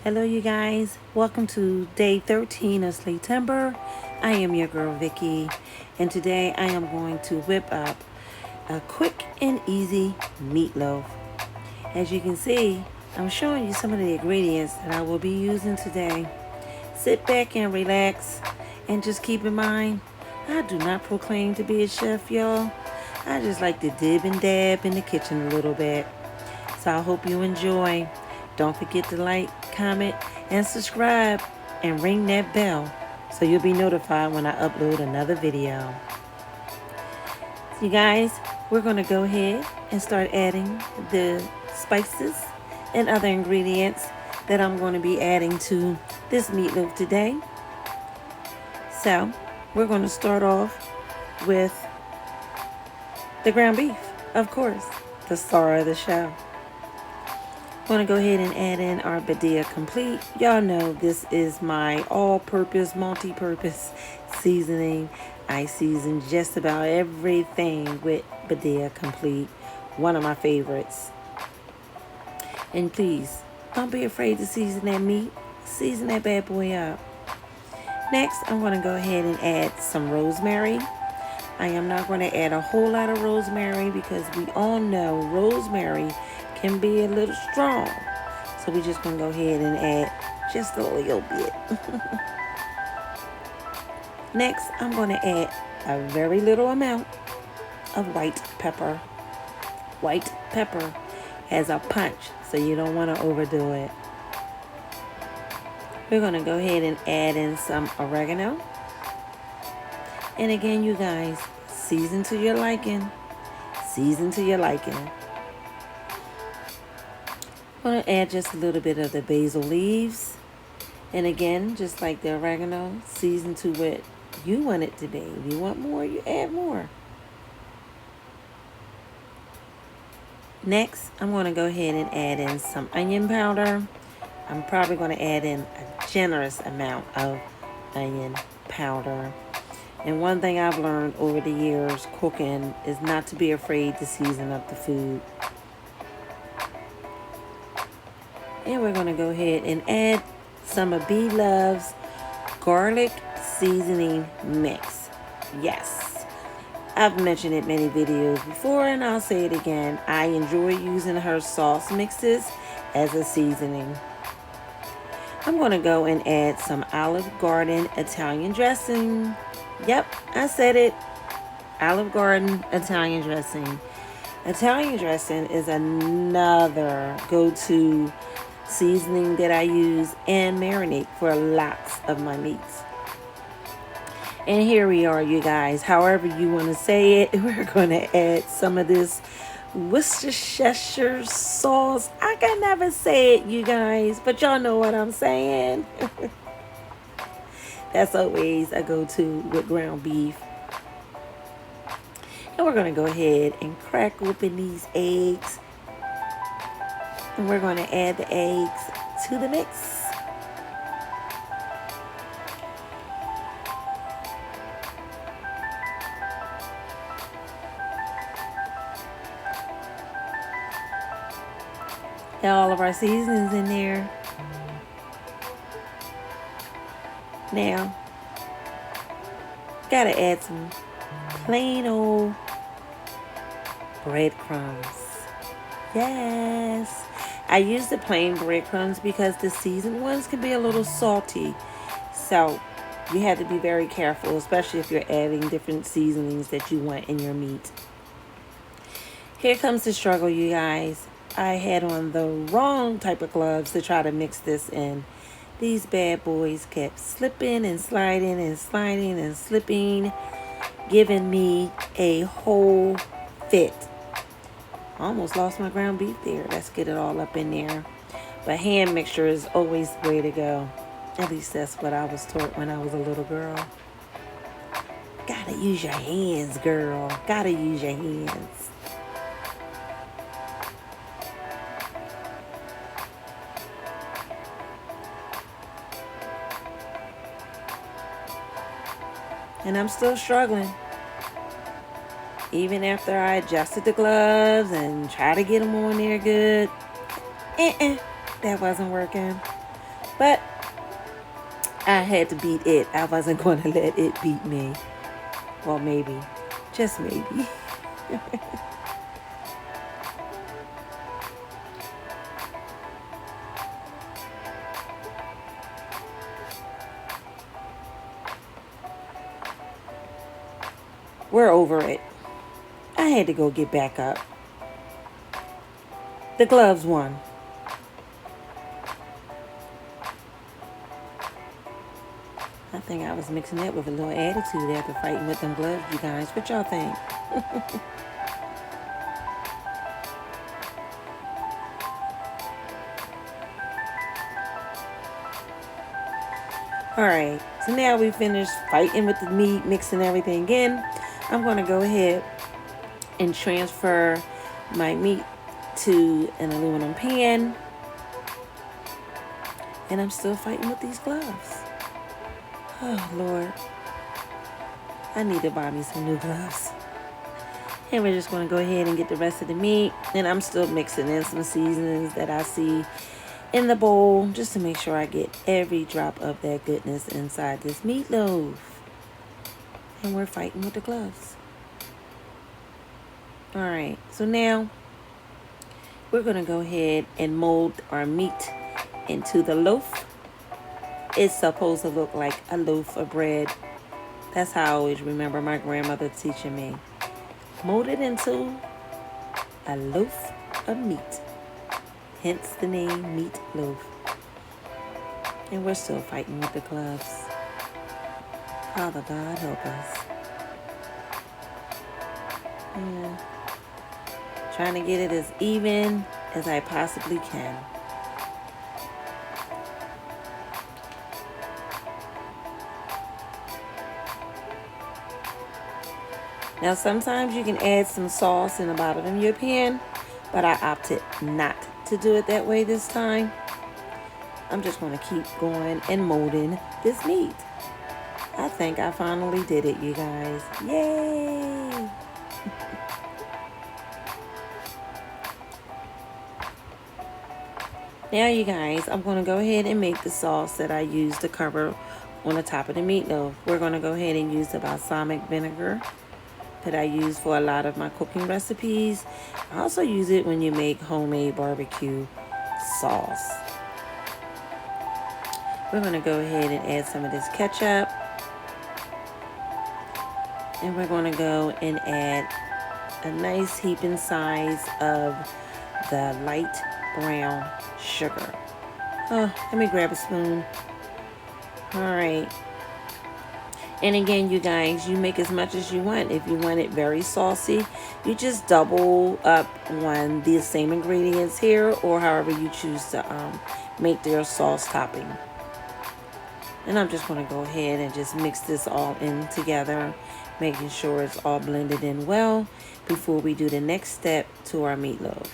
Hello, you guys. Welcome to day 13 of Slaytember. I am your girl, Vickie, and today I am going to whip up a quick and easy meatloaf. As you can see, I'm showing you some of the ingredients that I will be using today. Sit back and relax, and just keep in mind, I do not proclaim to be a chef, y'all. I just like to dib and dab in the kitchen a little bit. So I hope you enjoy. Don't forget to like, comment, and subscribe, and ring that bell so you'll be notified when I upload another video. You guys, we're going to go ahead and start adding the spices and other ingredients that I'm going to be adding to this meatloaf today. So we're going to start off with the ground beef, of course, the star of the show. I'm going to go ahead and add in our Badia Complete. Y'all know this is my all-purpose, multi-purpose seasoning. I season just about everything with Badia Complete. One of my favorites. And please, don't be afraid to season that meat. Season that bad boy up. Next, I'm going to go ahead and add some rosemary. I am not going to add a whole lot of rosemary because we all know rosemary can be a little strong. So we're just going to go ahead and add just a little bit. Next, I'm going to add a very little amount of white pepper. White pepper has a punch, so you don't want to overdo it. We're going to go ahead and add in some oregano. And again, you guys, season to your liking. Season to your liking. I'm going to add just a little bit of the basil leaves. And again, just like the oregano, season to what you want it to be. If you want more, you add more. Next, I'm going to go ahead and add in some onion powder. I'm probably going to add in a generous amount of onion powder. And one thing I've learned over the years cooking is not to be afraid to season up the food. And we're going to go ahead and add some of B Love's garlic seasoning mix. Yes, I've mentioned it many videos before and I'll say it again. I enjoy using her sauce mixes as a seasoning. I'm going to go and add some Olive Garden Italian dressing. Yep, I said it. Olive Garden Italian dressing. Italian dressing is another go-to seasoning that I use and marinate for lots of my meats. And here we are, you guys. However you want to say it, we're going to add some of this Worcestershire sauce. I can never say it, you guys, but y'all know what I'm saying. That's always a go-to with ground beef. And we're going to go ahead and crack open these eggs. And we're going to add the eggs to the mix. Got all of our seasonings in there. Now, gotta add some plain old breadcrumbs. Yes. I use the plain breadcrumbs because the seasoned ones can be a little salty. So you have to be very careful, especially if you're adding different seasonings that you want in your meat. Here comes the struggle, you guys. I had on the wrong type of gloves to try to mix this in. These bad boys kept slipping and sliding and sliding and slipping, giving me a whole fit. I almost lost my ground beef there. Let's get it all up in there. But hand mixture is always the way to go. At least that's what I was taught when I was a little girl. Gotta use your hands, girl. Gotta use your hands. And I'm still struggling. Even after I adjusted the gloves and tried to get them on there good, that wasn't working. But I had to beat it. I wasn't going to let it beat me. Well, maybe. Just maybe. We're over it. I had to go get back up. The gloves won. I think I was mixing it with a little attitude after fighting with them gloves, you guys. What y'all think? Alright, so now we finished fighting with the meat, mixing everything in. I'm going to go ahead and transfer my meat to an aluminum pan. And I'm still fighting with these gloves. Oh, Lord. I need to buy me some new gloves. And we're just going to go ahead and get the rest of the meat. And I'm still mixing in some seasonings that I see in the bowl, just to make sure I get every drop of that goodness inside this meatloaf. And we're fighting with the gloves. Alright, so now we're going to go ahead and mold our meat into the loaf. It's supposed to look like a loaf of bread. That's how I always remember my grandmother teaching me. Mold it into a loaf of meat. Hence the name Meatloaf. And we're still fighting with the gloves. Father God, help us. Yeah. Trying to get it as even as I possibly can. Now sometimes you can add some sauce in the bottom of your pan, but I opted not to do it that way this time. I'm just going to keep going and molding this meat. I think I finally did it, you guys. Yay! Now, you guys, I'm going to go ahead and make the sauce that I use to cover on the top of the meatloaf. We're going to go ahead and use the balsamic vinegar that I use for a lot of my cooking recipes. I also use it when you make homemade barbecue sauce. We're going to go ahead and add some of this ketchup. And we're going to go and add a nice heaping size of the light brown sugar. Oh, let me grab a spoon. All right. And again, you guys, you make as much as you want. If you want it very saucy, you just double up on the same ingredients here, or however you choose to make their sauce topping. And I'm just going to go ahead and just mix this all in together, making sure it's all blended in well before we do the next step to our meatloaf.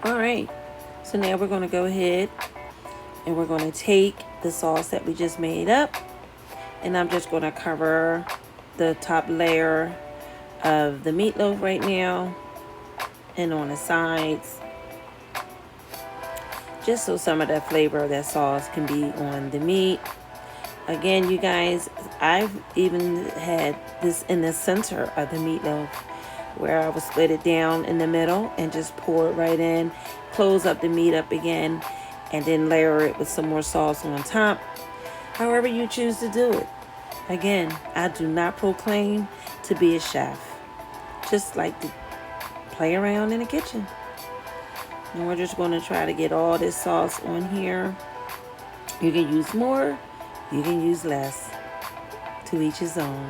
All right, so now we're going to go ahead and we're going to take the sauce that we just made up, and I'm just going to cover the top layer of the meatloaf right now and on the sides, just so some of that flavor of that sauce can be on the meat. Again, you guys, I've even had this in the center of the meatloaf, where I would split it down in the middle and just pour it right in, close up the meat up again, and then layer it with some more sauce on top. However you choose to do it. Again, I do not proclaim to be a chef. Just like to play around in the kitchen. And we're just going to try to get all this sauce on here. You can use more, you can use less. To each his own.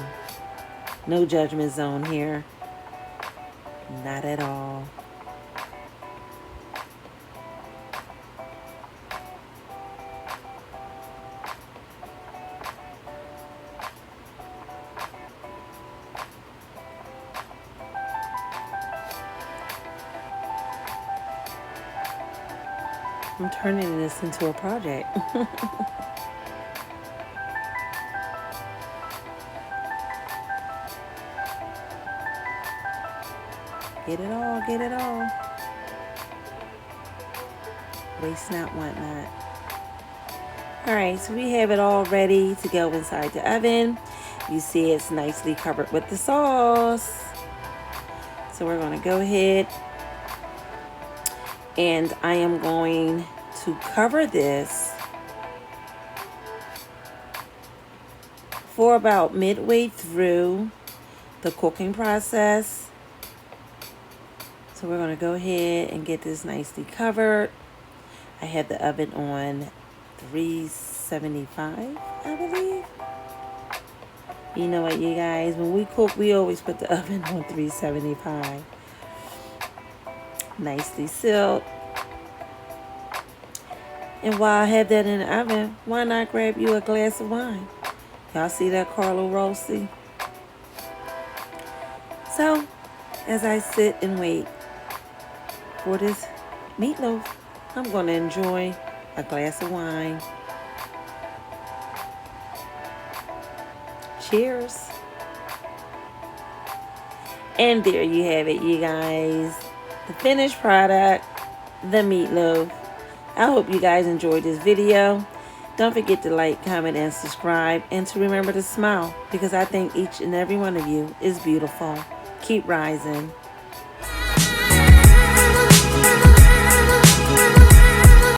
No judgment zone here. Not at all. I'm turning this into a project. Get it all, get it all. Waste not, want not. Alright, so we have it all ready to go inside the oven. You see it's nicely covered with the sauce. So we're going to go ahead and I am going to cover this for about midway through the cooking process. So we're going to go ahead and get this nicely covered. I had the oven on 375, I believe. You know what, you guys, when we cook, we always put the oven on 375. Nicely sealed. And while I have that in the oven, why not grab you a glass of wine? Y'all see that Carlo Rossi? So, as I sit and wait for this meatloaf, I'm going to enjoy a glass of wine. Cheers. And there you have it, you guys. The finished product, the meatloaf. I hope you guys enjoyed this video. Don't forget to like, comment, and subscribe. And to remember to smile, because I think each and every one of you is beautiful. Keep rising.